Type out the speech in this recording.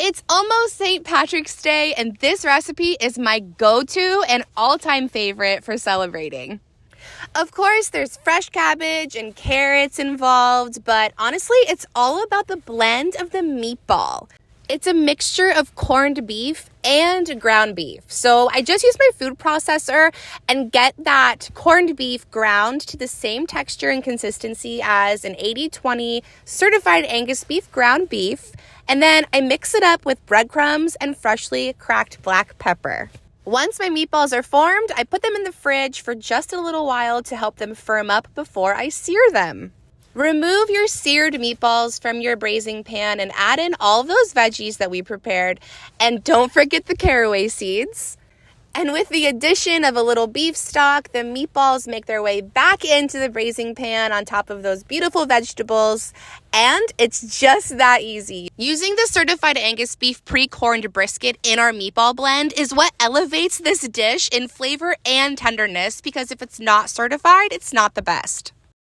It's almost St. Patrick's Day, and this recipe is my go-to and all-time favorite for celebrating. Of course, there's fresh cabbage and carrots involved, but honestly, it's all about the blend of the meatball. It's a mixture of corned beef and ground beef. So I just use my food processor and get that corned beef ground to the same texture and consistency as an 80/20 certified Angus beef ground beef. And then I mix it up with breadcrumbs and freshly cracked black pepper. Once my meatballs are formed, I put them in the fridge for just a little while to help them firm up before I sear them. Remove your seared meatballs from your braising pan and add in all those veggies that we prepared. And don't forget the caraway seeds. And with the addition of a little beef stock, the meatballs make their way back into the braising pan on top of those beautiful vegetables. And it's just that easy. Using the certified Angus beef pre-corned brisket in our meatball blend is what elevates this dish in flavor and tenderness, because if it's not certified, it's not the best.